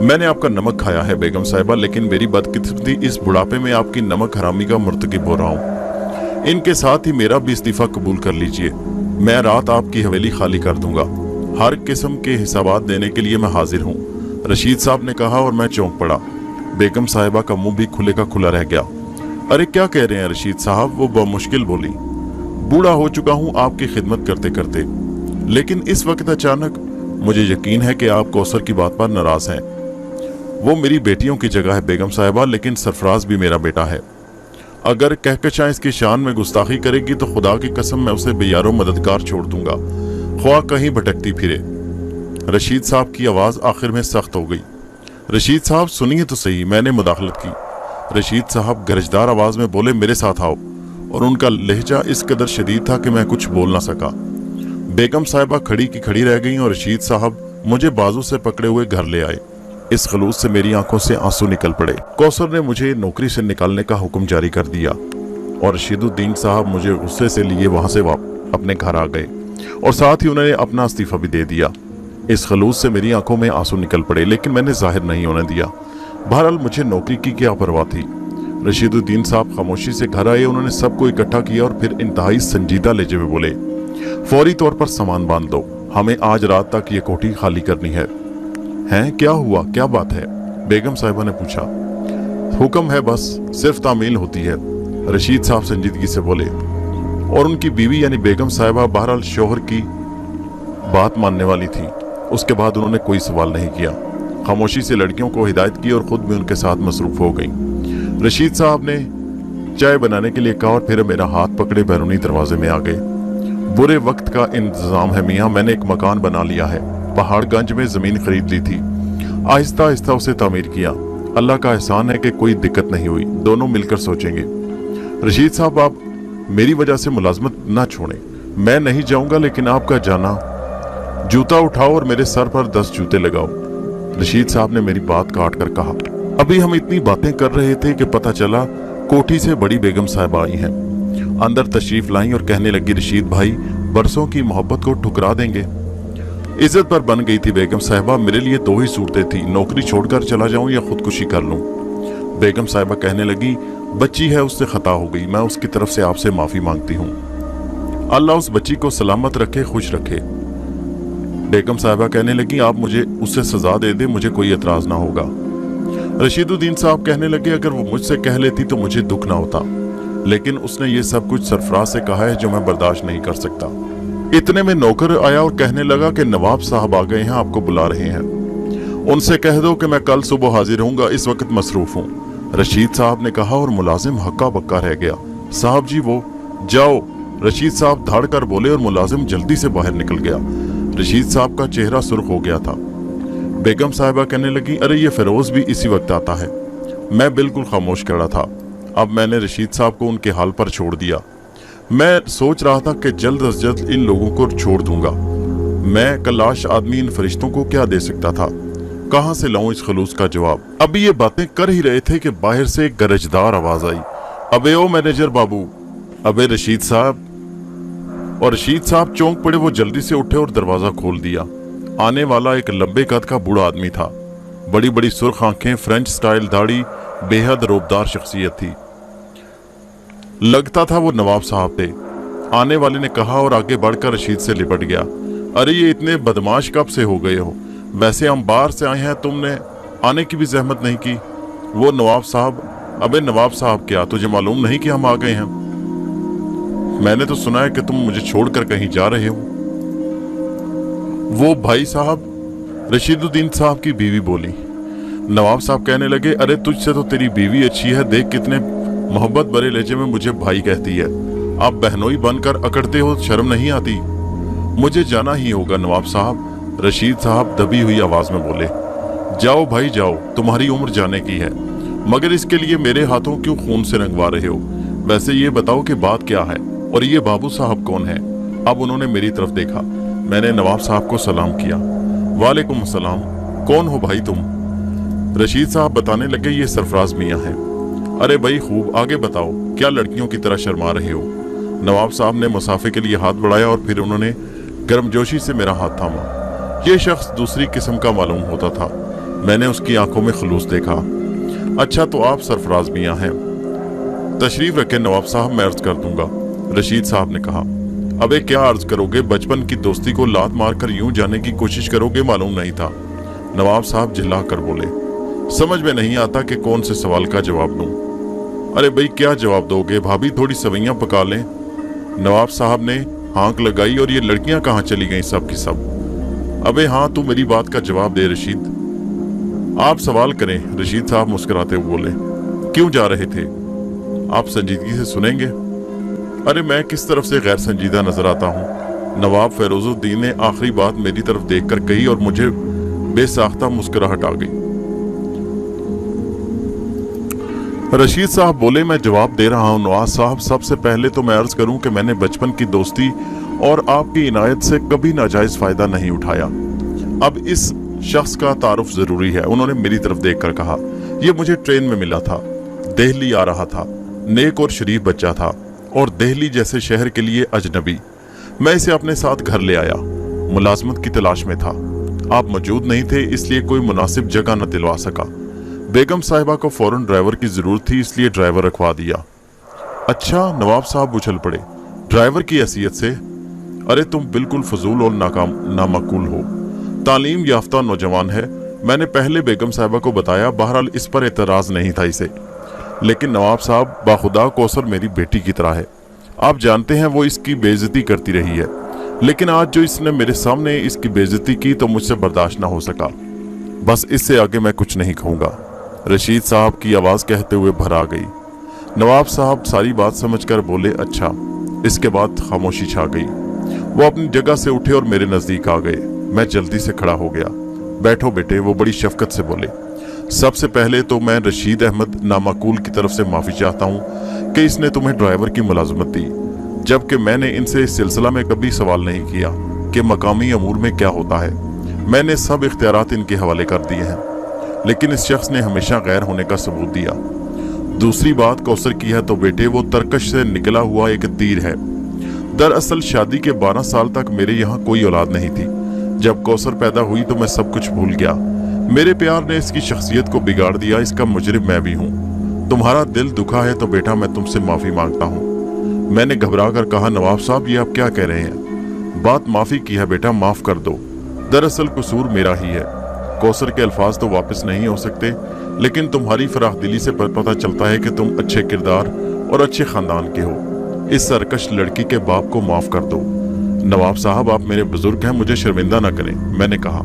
मैंने आपका नमक खाया है बेगम साहिबा, लेकिन मेरी बदकिस्मती इस बुढ़ापे में आपकी नमक हरामी का मुर्तकिब हो रहा हूँ। इनके साथ ही मेरा भी इस्तीफा कबूल कर लीजिए। मैं रात आपकी हवेली खाली कर दूंगा। हर किस्म के हिसाबात देने के लिए मैं हाजिर हूँ, रशीद साहब ने कहा, और मैं चौंक पड़ा। बेगम साहिबा का मुंह भी खुले का खुला रह गया। अरे क्या कह रहे हैं रशीद साहब? वो बमुश्किल बोली। बूढ़ा हो चुका हूँ आपकी खिदमत करते करते, लेकिन इस वक्त अचानक मुझे यकीन है कि आप कौसर की बात पर नाराज हैं। वो मेरी बेटियों की जगह है बेगम साहिबा, लेकिन सरफराज भी मेरा बेटा है। अगर कहकशां इसकी शान में गुस्ताखी करेगी तो खुदा की कसम मैं उसे बेयारो मददगार छोड़ दूंगा, ख्वाह कहीं भटकती फिरे। रशीद साहब की आवाज आखिर में सख्त हो गई। रशीद साहब सुनिए तो सही, मैंने मुदाखलत की। रशीद साहब गरजदार आवाज में बोले, मेरे साथ आओ, और उनका लहजा इस कदर शदीद था कि मैं कुछ बोल ना सका। बेगम साहिबा खड़ी की खड़ी रह गईं और रशीद साहब मुझे बाजू से पकड़े हुए घर ले आए। इस खलूस से मेरी आंखों से आंसू निकल पड़े। कौसर ने मुझे नौकरी से निकालने का हुक्म जारी कर दिया और रशीदुद्दीन साहब मुझे गुस्से से लिए वहां से अपने घर आ गए, और साथ ही उन्होंने अपना इस्तीफा भी दे दिया। इस खलूस से मेरी आंखों में आंसू निकल पड़े, लेकिन मैंने जाहिर नहीं होने दिया। बहरहाल मुझे नौकरी की क्या परवाह थी। रशीदुद्दीन साहब खामोशी से घर आए। उन्होंने सबको इकट्ठा किया और फिर इंतहाई संजीदा लहजे में बोले, फौरी तौर पर सामान बांध दो, हमें आज रात तक ये कोठी खाली करनी है। हैं, क्या हुआ, क्या बात है? बेगम साहिबा ने पूछा। हुक्म है, बस सिर्फ तामील होती है, रशीद साहब संजीदगी से बोले। और उनकी बीवी यानी बेगम साहिबा बहरहाल शोहर की बात मानने वाली थी। उसके बाद उन्होंने कोई सवाल नहीं किया, खामोशी से लड़कियों को हिदायत की और खुद भी उनके साथ मसरूफ हो गई। रशीद साहब ने चाय बनाने के लिए कहा और फिर मेरा हाथ पकड़े बैरूनी दरवाजे में आ गए। बुरे वक्त का इंतजाम है मियाँ, मैंने एक मकान बना लिया है, पहाड़गंज में जमीन खरीद ली थी, आहिस्ता आहिस्ता उसे तामीर किया। अल्लाह का एहसान है कि कोई दिक्कत नहीं हुई, दोनों मिलकर सोचेंगे। रशीद साहब आप मेरी वजह से मुलाजमत ना छोड़ें, मैं नहीं जाऊंगा, लेकिन आपका जाना, जूता उठाओ और मेरे सर पर 10 जूते लगाओ। रशीद साहब ने मेरी बात काट कर कहा। अभी हम इतनी बातें कर रहे थे कि पता चला कोठी से बड़ी बेगम साहिबा आई हैं। अंदर तशरीफ लाई और कहने लगी, रशीद भाई बरसों की मोहब्बत को ठुकरा देंगे। इज्जत पर बन गई थी बेगम साहिबा, मेरे लिए 2 ही सूरतें थी, नौकरी छोड़कर चला जाऊं या खुदकुशी कर लूं। बेगम साहिबा कहने लगी, बच्ची है, उससे खता हो गई, मैं उसकी तरफ से आपसे माफी मांगती हूँ। अल्लाह उस बच्ची को सलामत रखे, खुश रखे। बेगम साहिबा कहने लगी, आप मुझे उससे सजा दे दे, मुझे कोई एतराज ना होगा। रशीदुद्दीन साहब कहने लगे, अगर वो मुझसे कह लेती तो मुझे दुख ना होता, लेकिन उसने ये सब कुछ सरफराज से कहा है जो मैं बर्दाश्त नहीं कर सकता। इतने में नौकर आया और कहने लगा कि नवाब साहब आ गए हैं, आपको बुला रहे हैं, उनसे कह दो कि मैं कल सुबह हाजिर होऊंगा, इस वक्त मसरूफ हूँ। रशीद साहब ने कहा और मुलाजिम हक्का बक्का रह गया। साहब जी वो जाओ, रशीद साहब धाड़ कर बोले और मुलाजिम जल्दी से बाहर निकल गया। रशीद साहब का चेहरा सुर्ख हो गया था। बेगम साहिबा कहने लगी, अरे ये फिरोज भी इसी वक्त आता है। मैं बिल्कुल खामोश खड़ा था। अब मैंने रशीद साहब को उनके हाल पर छोड़ दिया। मैं सोच रहा था कि जल्द अज जल्द इन लोगों को छोड़ दूंगा। मैं कलाश आदमी इन फरिश्तों को क्या दे सकता था? कहां से लाऊं इस खलूस का जवाब? अभी ये बातें कर ही रहे थे कि बाहर से एक गरजदार आवाज आई, अबे ओ मैनेजर बाबू, अबे रशीद साहब। और रशीद साहब चौंक पड़े। वो जल्दी से उठे और दरवाजा खोल दिया। आने वाला एक लंबे कद का बूढ़ा आदमी था। बड़ी बड़ी सुर्ख आंखें, फ्रेंच स्टाइल दाढ़ी, बेहद रौबदार शख्सियत थी। लगता था वो नवाब साहब थे। आने वाले ने कहा और आगे बढ़कर रशीद से लिपट गया। अरे ये इतने बदमाश कब से हो गए हो? वैसे हम बाहर से आए हैं, तुमने आने की भी जहमत नहीं की। वो नवाब साहब, अबे नवाब साहब क्या तुझे मालूम नहीं कि हम आ गए हैं? मैंने तो सुना है कि तुम मुझे छोड़कर कहीं जा रहे हो। वो भाई साहब, रशीदुद्दीन साहब की बीवी बोली। नवाब साहब कहने लगे, अरे तुझसे तो तेरी बीवी अच्छी है, देख कितने मोहब्बत भरे लहजे में मुझे भाई कहती है। आप बहनोई बनकर अकड़ते हो, शर्म नहीं आती? मुझे जाना ही होगा नवाब साहब, रशीद साहब दबी हुई आवाज में बोले। जाओ भाई जाओ, तुम्हारी उम्र जाने की है, मगर इसके लिए मेरे हाथों क्यों खून से रंगवा रहे हो? वैसे ये बताओ कि बात क्या है, और ये बाबू साहब कौन है? अब उन्होंने मेरी तरफ देखा। मैंने नवाब साहब को सलाम किया। वालेकुम सलाम, कौन हो भाई तुम? रशीद साहब बताने लगे, ये सरफराज मियाँ है। अरे भाई खूब, आगे बताओ, क्या लड़कियों की तरह शर्मा रहे हो? नवाब साहब ने मुसाफे के लिए हाथ बढ़ाया और फिर उन्होंने गर्मजोशी से मेरा हाथ थामा। ये शख्स दूसरी किस्म का मालूम होता था। मैंने उसकी आंखों में खलूस देखा। अच्छा तो आप सरफराज मियाँ हैं? तशरीफ रखें नवाब साहब, मैं अर्ज कर दूंगा, रशीद साहब ने कहा। अबे क्या अर्ज करोगे? बचपन की दोस्ती को लात मारकर यूं जाने की कोशिश करोगे, मालूम नहीं था। नवाब साहब झिल्ला कर बोले। समझ में नहीं आता कि कौन से सवाल का जवाब दूं। अरे भाई क्या जवाब दोगे? भाभी थोड़ी सवैयां पका लें। नवाब साहब ने हाँक लगाई। और ये लड़कियां कहाँ चली गईं सब की सब? अबे हाँ, तू मेरी बात का जवाब दे रशीद। आप सवाल करें, रशीद साहब मुस्कुराते हुए बोले। क्यों जा रहे थे? आप संजीदगी से सुनेंगे। अरे मैं किस तरफ से गैर संजीदा नजर आता हूँ? नवाब फैरोजुद्दीन ने आखिरी बात मेरी तरफ देखकर कही और मुझे बेसाख्ता मुस्कुराहट आ गई। रशीद साहब बोले, मैं जवाब दे रहा हूँ नवाज साहब। सबसे पहले तो मैं अर्ज करूं कि मैंने बचपन की दोस्ती और आपकी इनायत से कभी नाजायज फायदा नहीं उठाया। अब इस शख्स का तारुफ जरूरी है। उन्होंने मेरी तरफ देखकर कहा। यह मुझे ट्रेन में मिला था, दिल्ली आ रहा था। नेक और शरीफ बच्चा था और दिल्ली जैसे शहर के लिए अजनबी। मैं इसे अपने साथ घर ले आया। मुलाजमत की तलाश में था। आप मौजूद नहीं थे, इसलिए कोई मुनासिब जगह न दिलवा सका। बेगम साहिबा को फौरन ड्राइवर की जरूरत थी, इसलिए ड्राइवर रखवा दिया। अच्छा, नवाब साहब उछल पड़े। ड्राइवर की हैसियत से? अरे तुम बिल्कुल फजूल और नामाकूल हो। तालीम याफ्ता नौजवान है। मैंने पहले बेगम साहिबा को बताया। बहरहाल इस पर एतराज नहीं था इसे। लेकिन नवाब साहब, बाखुदा कौसर मेरी बेटी की तरह है। आप जानते हैं वो इसकी बेइज्जती करती रही है, लेकिन आज जो इसने मेरे सामने इसकी बेइज्जती की तो मुझसे बर्दाश्त ना हो सका। बस इससे आगे मैं कुछ नहीं कहूँगा। रशीद साहब की आवाज़ कहते हुए भर आ गई। नवाब साहब सारी बात समझकर बोले, अच्छा। इसके बाद खामोशी छा गई। वो अपनी जगह से उठे और मेरे नज़दीक आ गए। मैं जल्दी से खड़ा हो गया। बैठो बेटे, वो बड़ी शफकत से बोले। सबसे पहले तो मैं रशीद अहमद नामाकूल की तरफ से माफ़ी चाहता हूँ कि इसने तुम्हें ड्राइवर की मुलाजमत दी, जबकि मैंने इनसे इस सिलसिला में कभी सवाल नहीं किया कि मकामी अमूर में क्या होता है। मैंने सब इख्तियारात इनके हवाले कर दिए हैं, लेकिन इस शख्स ने हमेशा गैर होने का सबूत दिया। दूसरी बात कौसर की है तो बेटे, वो तरकश से निकला हुआ एक तीर है। दरअसल शादी के 12 साल तक मेरे यहाँ कोई औलाद नहीं थी। जब कौसर पैदा हुई तो मैं सब कुछ भूल गया। मेरे प्यार ने इसकी शख्सियत को बिगाड़ दिया। इसका मुजरिम मैं भी हूँ। तुम्हारा दिल दुखा है तो बेटा मैं तुमसे माफ़ी मांगता हूँ। मैंने घबरा कर कहा, नवाब साहब ये आप क्या कह रहे हैं? बात माफ़ी की है बेटा, माफ़ कर दो। दरअसल कसूर मेरा ही है। कौसर के अल्फाज तो वापस नहीं हो सकते, लेकिन तुम्हारी फराख दिली से पता चलता है कि तुम अच्छे किरदार और अच्छे खानदान के हो। इस सरकश लड़की के बाप को माफ़ कर दो। नवाब साहब आप मेरे बुजुर्ग हैं, मुझे शर्मिंदा ना करें। मैंने कहा।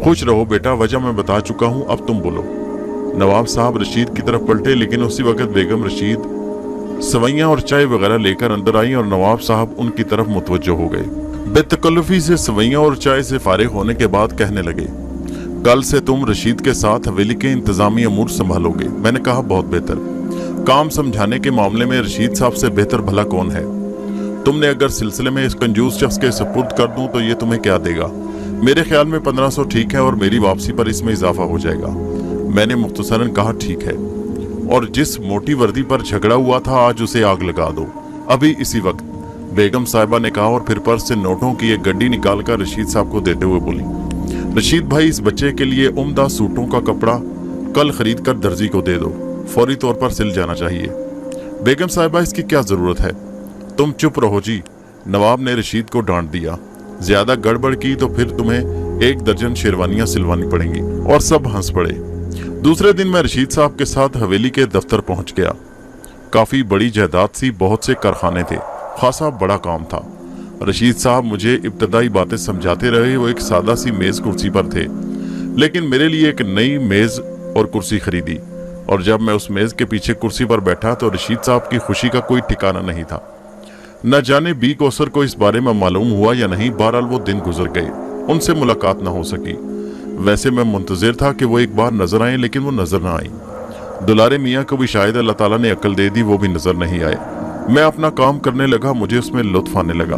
खुश रहो बेटा, वजह मैं बता चुका हूँ, अब तुम बोलो। नवाब साहब रशीद की तरफ पलटे, लेकिन उसी वक्त बेगम रशीद सवैयाँ और चाय वगैरह लेकर अंदर आई और नवाब साहब उनकी तरफ मुतवज्जो हो गए। बेतकल्लुफी से सवैयाँ और चाय से फारिग होने के बाद कहने लगे, कल से तुम रशीद के साथ हवेली के इंतजामी अमूर संभालोगे। मैंने कहा, बहुत बेहतर। काम समझाने के मामले में रशीद साहब से बेहतर भला कौन है? तुमने अगर सिलसिले में इस कंजूस शख्स के सुपुर्द कर दूं तो ये तुम्हें क्या देगा? मेरे ख्याल में 1500 ठीक है और मेरी वापसी पर इसमें इजाफा हो जाएगा। मैंने मुख्तसरन कहा ठीक है, और जिस मोटी वर्दी पर झगड़ा हुआ था आज उसे आग लगा दो, अभी इसी वक्त, बेगम साहिबा ने कहा, और फिर पर्स से नोटों की एक गड्डी निकालकर रशीद साहब को देते हुए बोली, रशीद भाई, इस बच्चे के लिए उम्दा सूटों का कपड़ा कल खरीद कर दर्जी को दे दो, फौरी तौर पर सिल जाना चाहिए। बेगम साहिबा, इसकी क्या जरूरत है? तुम चुप रहो जी, नवाब ने रशीद को डांट दिया। ज्यादा गड़बड़ की तो फिर तुम्हें 1 दर्जन शेरवानियां सिलवानी पड़ेंगी। और सब हंस पड़े। दूसरे दिन मैं रशीद साहब के साथ हवेली के दफ्तर पहुंच गया। काफी बड़ी जायदाद सी, बहुत से कारखाने थे, खासा बड़ा काम था। रशीद साहब मुझे इब्तदाई बातें समझाते रहे। वो एक सादा सी मेज कुर्सी पर थे, लेकिन मेरे लिए एक नई मेज और कुर्सी खरीदी, और जब मैं उस मेज के पीछे कुर्सी पर बैठा तो रशीद साहब की खुशी का कोई ठिकाना नहीं था। न जाने बी कौसर को इस बारे में मालूम हुआ या नहीं, बहरहाल वो दिन गुजर गए, उनसे मुलाकात न हो सकी। वैसे मैं मुंतजिर था कि वो एक बार नजर आए, लेकिन वो नजर न आई। दुलारे मियाँ को भी शायद अल्लाह ताला ने अक्ल दे दी, वो भी नजर नहीं आए। मैं अपना काम करने लगा, मुझे उसमें लुत्फ आने लगा।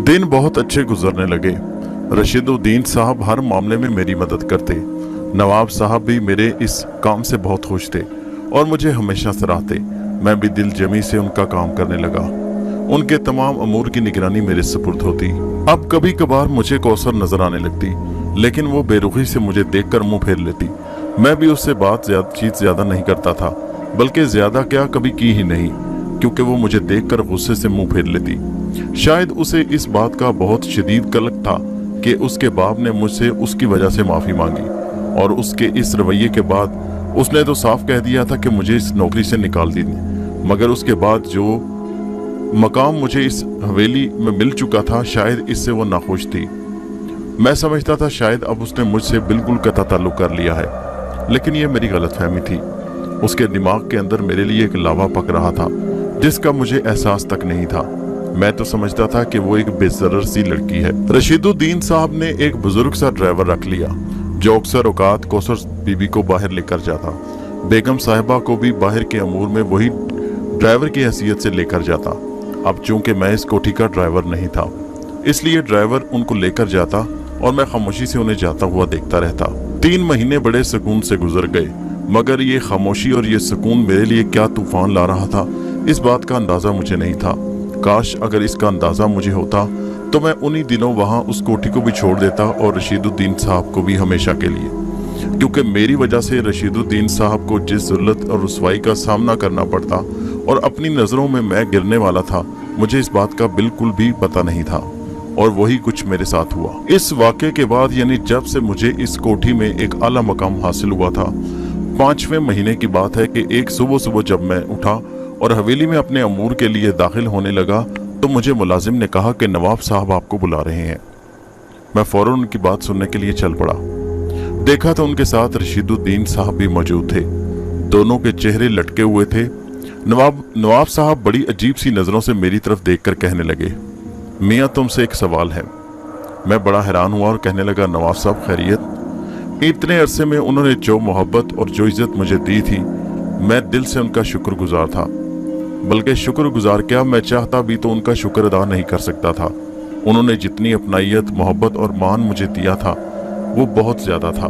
दिन बहुत अच्छे गुजरने लगे। रशीदुद्दीन साहब हर मामले में मेरी मदद करते। नवाब साहब भी मेरे इस काम से बहुत खुश थे और मुझे हमेशा सराहते। मैं भी दिल जमी से उनका काम करने लगा। उनके तमाम अमूर की निगरानी मेरे सुपुर्द होती। अब कभी कभार मुझे कौसर नजर आने लगती, लेकिन वो बेरुखी से मुझे देखकर मुंह फेर लेती। मैं भी उससे बातचीत ज्यादा नहीं करता था, बल्कि ज्यादा क्या कभी की ही नहीं, क्योंकि वो मुझे देखकर गुस्से से मुंह फेर लेती। शायद उसे इस बात का बहुत शदीद कलक था कि उसके बाप ने मुझसे उसकी वजह से माफी मांगी, और उसके इस रवैये के बाद उसने तो साफ कह दिया था कि मुझे इस नौकरी से निकाल दी। मगर उसके बाद जो मकाम मुझे इस हवेली में मिल चुका था, शायद इससे वो नाखुश थी। मैं समझता था शायद अब उसने मुझसे बिल्कुल कता ताल्लुक कर लिया है, लेकिन यह मेरी गलतफहमी थी। उसके दिमाग के अंदर मेरे लिए एक लावा पक रहा था जिसका मुझे एहसास तक नहीं था। मैं तो समझता था कि वो एक बेजरर सी लड़की है। रशीदुद्दीन साहब ने एक बुजुर्ग सा ड्राइवर रख लिया जो अक्सर औकात कौसर बीबी को बाहर लेकर जाता। बेगम साहिबा को भी बाहर के अमूर में वही ड्राइवर की हैसियत से लेकर जाता। अब चूंकि मैं इस कोठी का ड्राइवर नहीं था, इसलिए ड्राइवर उनको लेकर जाता और मैं खामोशी से उन्हें जाता हुआ देखता रहता। 3 महीने बड़े सुकून से गुजर गए, मगर ये खामोशी और ये सुकून मेरे लिए क्या तूफान ला रहा था, इस बात का अंदाजा मुझे नहीं था। काश अगर इसका अंदाजा मुझे होता तो मैं उन्हीं दिनों वहां उस कोठी को भी छोड़ देता और रशीदुद्दीन साहब को भी हमेशा के लिए, क्योंकि मेरी वजह से रशीदुद्दीन साहब को जिस ज़ुल्लत और रुसवाई का सामना करना पड़ता और अपनी नज़रों में मैं गिरने वाला था, मुझे इस बात का बिल्कुल भी पता नहीं था, और वही कुछ मेरे साथ हुआ। इस वाक़े के बाद, यानी जब से मुझे इस कोठी में एक आला मकाम हासिल हुआ था, 5वें महीने की बात है कि एक सुबह जब मैं उठा और हवेली में अपने अमूर के लिए दाखिल होने लगा तो मुझे मुलाजिम ने कहा कि नवाब साहब आपको बुला रहे हैं। मैं फौरन उनकी बात सुनने के लिए चल पड़ा। देखा तो उनके साथ रशीदुद्दीन साहब भी मौजूद थे। दोनों के चेहरे लटके हुए थे। नवाब साहब बड़ी अजीब सी नज़रों से मेरी तरफ देखकर कहने लगे, मियाँ तुमसे एक सवाल है। मैं बड़ा हैरान हुआ और कहने लगा, नवाब साहब खैरियत? इतने अरसे में उन्होंने जो मोहब्बत और जो इज्जत मुझे दी थी, मैं दिल से उनका शुक्रगुजार था। बल्कि शुक्रगुजार क्या, मैं चाहता भी तो उनका शुक्र अदा नहीं कर सकता था। उन्होंने जितनी अपनाइयत, मोहब्बत और मान मुझे दिया था वो बहुत ज्यादा था,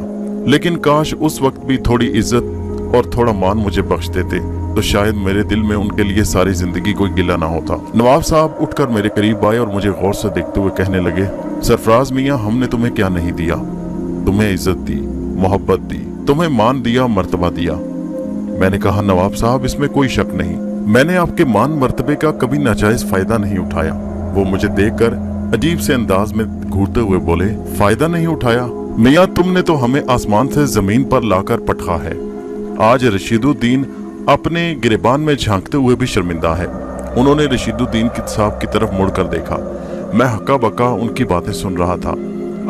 लेकिन काश उस वक्त भी थोड़ी इज्जत और थोड़ा मान मुझे बख्श देते तो शायद मेरे दिल में उनके लिए सारी जिंदगी कोई गिला ना होता। नवाब साहब उठकर मेरे करीब आए और मुझे गौर से देखते हुए कहने लगे, सरफराज मियाँ, हमने तुम्हें क्या नहीं दिया? तुम्हें इज्जत दी, मोहब्बत दी, तुम्हें मान दिया, मर्तबा दिया। मैंने कहा, नवाब साहब इसमें कोई शक नहीं, मैंने आपके मान मर्तबे का कभी नाजायज फायदा नहीं उठाया। वो मुझे देखकर अजीब से अंदाज में घूरते हुए बोले, फायदा नहीं उठाया? मियाँ तुमने तो हमें आसमान से जमीन पर लाकर पटखा है। आज रशीदुद्दीन अपने गिरेबान में झांकते हुए भी शर्मिंदा है। उन्होंने रशीदुद्दीन साहब की तरफ मुड़कर देखा। मैं हक्का बक्का उनकी बातें सुन रहा था।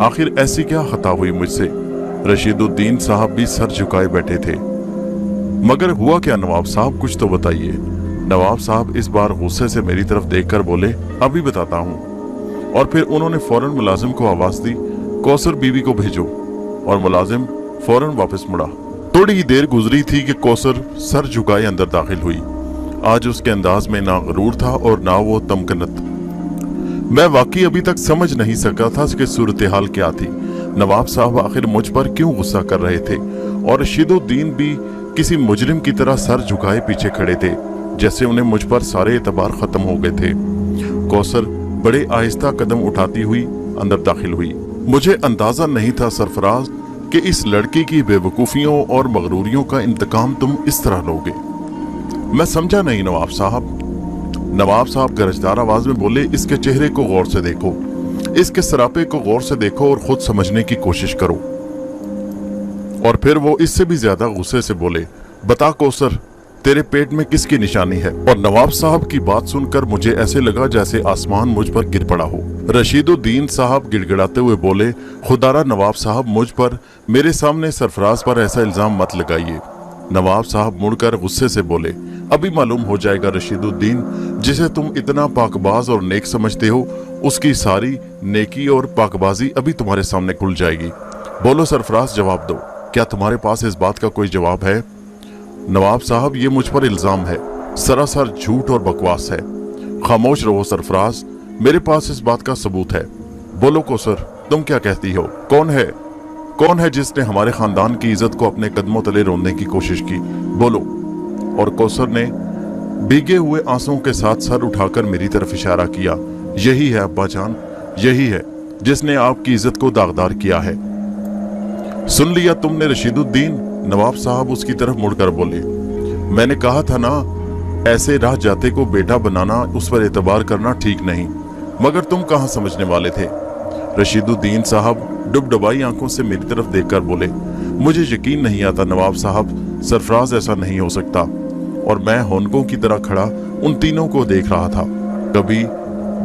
आखिर ऐसी क्या खता हुई मुझसे? रशीदुद्दीन साहब भी सर झुकाए बैठे थे। मगर हुआ क्या नवाब साहब, कुछ तो बताइए। नवाब साहब इस बार गुस्से से मेरी तरफ देखकर बोले, अभी बताता हूँ। और फिर उन्होंने फौरन मुलाजिम को आवाज दी, कौसर बीवी को भेजो, और मुलाजिम फौरन वापस मुड़ा। थोड़ी ही देर गुजरी थी कि कौसर सर झुकाए अंदर दाखिल हुई। आज उसके अंदाज में ना गरूर था और ना वो तमकनत। मैं वाकई अभी तक समझ नहीं सका था कि सूरत हाल क्या थी। नवाब साहब आखिर मुझ पर क्यों गुस्सा कर रहे थे और रशीदुद्दीन भी किसी मुजरिम की तरह सर झुकाए पीछे खड़े थे, जैसे उन्हें मुझ पर सारे एतबार खत्म हो गए थे। कौसर बड़े आहिस्ता कदम उठाती हुई अंदर दाखिल हुई। मुझे अंदाजा नहीं था सरफराज कि इस लड़की की बेवकूफियों और मगरूरियों का इंतकाम तुम इस तरह लोगे। मैं समझा नहीं नवाब साहब। नवाब साहब गरजदार आवाज में बोले, इसके चेहरे को गौर से देखो, इसके सरापे को गौर से देखो और खुद समझने की कोशिश करो। और फिर वो इससे भी ज्यादा गुस्से से बोले, बता कौसर, तेरे पेट में किसकी निशानी है? और नवाब साहब की बात सुनकर मुझे ऐसे लगा जैसे आसमान मुझ पर गिर पड़ा हो। रशीदुद्दीन साहब गिड़गिड़ाते हुए बोले, खुदारा नवाब साहब, मुझ पर, मेरे सामने सरफराज पर ऐसा इल्जाम मत लगाइए। नवाब साहब मुड़कर गुस्से से बोले, अभी मालूम हो जाएगा रशीदुद्दीन, जिसे तुम इतना पाकबाज और नेक समझते हो, उसकी सारी नेकी और पाकबाजी अभी तुम्हारे सामने खुल जाएगी। बोलो सरफराज, जवाब दो, क्या तुम्हारे पास इस बात का कोई जवाब है? नवाब साहब, ये मुझ पर इल्जाम है, सरासर झूठ और बकवास है। खामोश रहो सरफराज, मेरे पास इस बात का सबूत है। बोलो कौसर, तुम क्या कहती हो? कौन है जिसने हमारे खानदान की इज्जत को अपने कदमों तले रोंदने की कोशिश की? बोलो। और कौसर ने भीगे हुए आंसुओं के साथ सर उठाकर मेरी तरफ इशारा किया। यही है अब्बा जान, यही है जिसने आपकी इज्जत को दागदार किया है। सुन लिया तुमने रशीदुद्दीन? नवाब साहब उसकी तरफ मुड़कर बोले, मैंने कहा था ना, ऐसे राह जाते को बेटा बनाना, उस पर एतबार करना ठीक नहीं, मगर तुम कहां समझने वाले थे? रशीदुद्दीन साहब डुबडुबाई आंखों से मेरी तरफ देखकर बोले, मुझे यकीन नहीं आता नवाब साहब, सरफराज ऐसा नहीं हो सकता। और मैं होनकों की तरह खड़ा उन तीनों को देख रहा था, कभी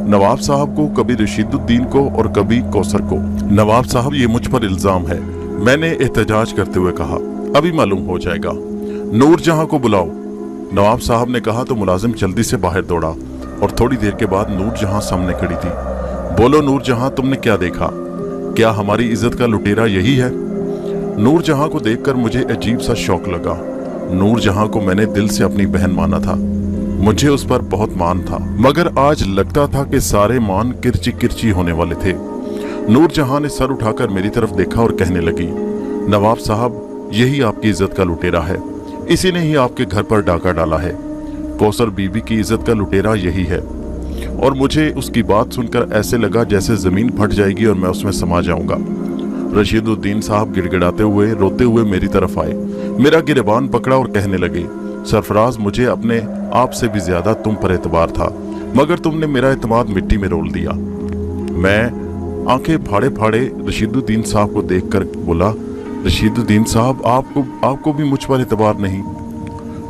नवाब साहब को, कभी रशीदुद्दीन को और कभी कौसर को। नवाब साहब, ये मुझ पर इल्जाम है, मैंने एहतजाज करते हुए कहा। अभी मालूम हो जाएगा। नूर जहां को बुलाओ, नवाब साहब ने कहा तो मुलाजिम जल्दी से बाहर दौड़ा और थोड़ी देर के बाद नूर जहां सामने खड़ी थी। बोलो नूर जहां, तुमने क्या देखा? क्या हमारी इज्जत का लुटेरा यही है? नूर जहां को देखकर मुझे अजीब सा शौक लगा। नूर जहां को मैंने दिल से अपनी बहन माना था, मुझे उस पर बहुत मान था, मगर आज लगता था कि सारे मान किरची किरची होने वाले थे। नूर जहां ने सर उठाकर मेरी तरफ देखा और कहने लगी, नवाब साहब, यही आपकी इज्जत का लुटेरा है, इसी ने ही आपके घर पर डाका डाला है। कौसर बीबी की इज्जत का लुटेरा यही है। और मुझे उसकी बात सुनकर ऐसे लगा जैसे जमीन फट जाएगी और मैं उसमें समा जाऊंगा। रशीदुद्दीन साहब गिड़गिड़ाते हुए, रोते हुए मेरी तरफ आए, मेरा गिरबान पकड़ा और कहने लगे, सरफराज, मुझे अपने आप से भी ज्यादा तुम पर एतबार था, मगर तुमने मेरा एतमाद मिट्टी में रोल दिया। मैं आंखें फाड़े फाड़े रशीदुद्दीन साहब को देखकर बोला, रशीदुद्दीन साहब, आपको भी मुझ पर एतबार नहीं?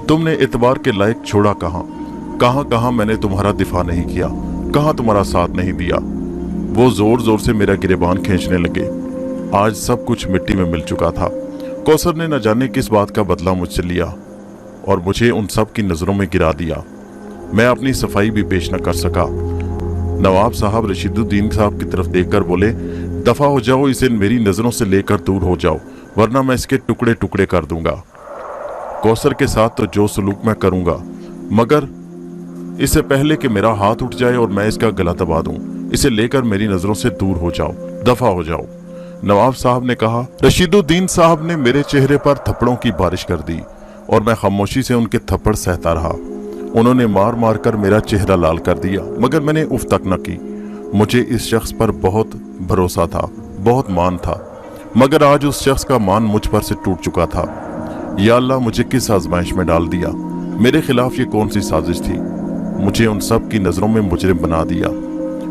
तुमने एतबार के लायक छोड़ा कहाँ मैंने तुम्हारा दिफा नहीं किया, कहाँ तुम्हारा साथ नहीं दिया। वो जोर जोर से मेरा गिरबान खींचने लगे। आज सब कुछ मिट्टी में मिल चुका था। कौसर ने न जाने किस बात का बदला मुझसे लिया और मुझे उन सब की नजरों में गिरा दिया। मैं अपनी सफाई भी पेश न कर सका। नवाब साहब रशीदुद्दीन साहब की तरफ देखकर बोले, दफा हो जाओ, इसे मेरी नजरों से लेकर दूर हो जाओ, वरना मैं इसके टुकड़े टुकड़े कर दूंगा। कौसर के साथ तो जो सलूक मैं करूंगा, मगर इससे पहले कि मेरा हाथ उठ जाए और मैं इसका गला दबा दूं, इसे लेकर मेरी नजरों से दूर हो जाओ, दफा हो जाओ। नवाब साहब ने कहा। रशीदुद्दीन साहब ने मेरे चेहरे पर थप्पड़ों की बारिश कर दी और मैं खामोशी से उनके थप्पड़ सहता रहा। उन्होंने मार मार कर मेरा चेहरा लाल कर दिया, मगर मैंने उफ तक न की। मुझे इस शख्स पर बहुत भरोसा था, बहुत मान था, मगर आज उस शख्स का मान मुझ पर से टूट चुका था। या अल्लाह, मुझे किस आजमाइश में डाल दिया? मेरे खिलाफ ये कौन सी साजिश थी? मुझे उन सब की नजरों में मुजरिम बना दिया।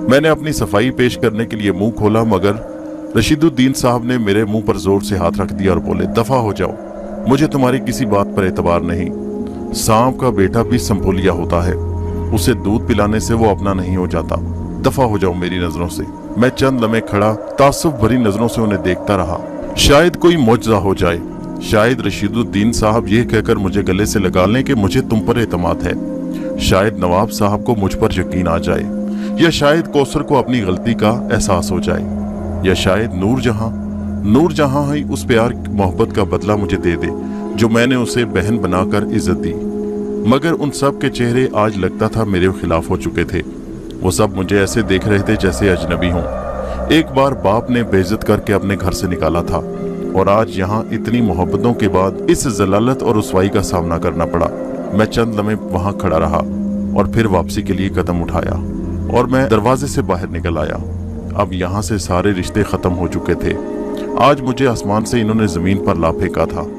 मैंने अपनी सफाई पेश करने के लिए मुंह खोला, मगर रशीदुद्दीन साहब ने मेरे मुंह पर जोर से हाथ रख दिया और बोले, दफा हो जाओ, मुझे तुम्हारी किसी बात पर एतबार नहीं। सांप का बेटा भी संपोलिया होता है, उसे दूध पिलाने से वो अपना नहीं हो जाता। दफा हो जाओ मेरी नजरों से। मैं चंद लम्हे खड़ा तासुब भरी नजरों से उन्हें देखता रहा। शायद कोई मुआजिजा हो जाए, शायद रशीदुद्दीन साहब ये कहकर मुझे गले से लगा लें कि मुझे तुम पर एतमाद है, शायद नवाब साहब को मुझ पर यकीन आ जाए, या शायद कौसर को अपनी गलती का एहसास हो जाए, या शायद नूर जहां ही उस प्यार मोहब्बत का बदला मुझे दे दे जो मैंने उसे बहन बनाकर इज्जत दी। मगर उन सब के चेहरे आज लगता था मेरे खिलाफ हो चुके थे। वो सब मुझे ऐसे देख रहे थे जैसे अजनबी हूँ। एक बार बाप ने बेइज्जत करके अपने घर से निकाला था और आज यहाँ इतनी मोहब्बतों के बाद इस जलालत और रुसवाई का सामना करना पड़ा। मैं चंद लम्हे वहां खड़ा रहा और फिर वापसी के लिए कदम उठाया और मैं दरवाजे से बाहर निकल आया। अब यहाँ से सारे रिश्ते खत्म हो चुके थे। आज मुझे आसमान से इन्होंने जमीन पर ला फेंका था।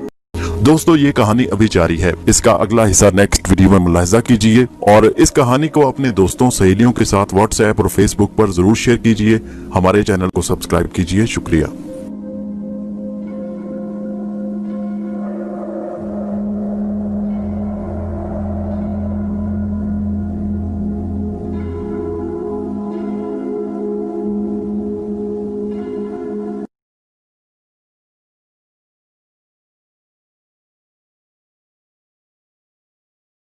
दोस्तों, ये कहानी अभी जारी है। इसका अगला हिस्सा नेक्स्ट वीडियो में मुलाहिजा कीजिए और इस कहानी को अपने दोस्तों सहेलियों के साथ व्हाट्सएप और फेसबुक पर जरूर शेयर कीजिए। हमारे चैनल को सब्सक्राइब कीजिए। शुक्रिया।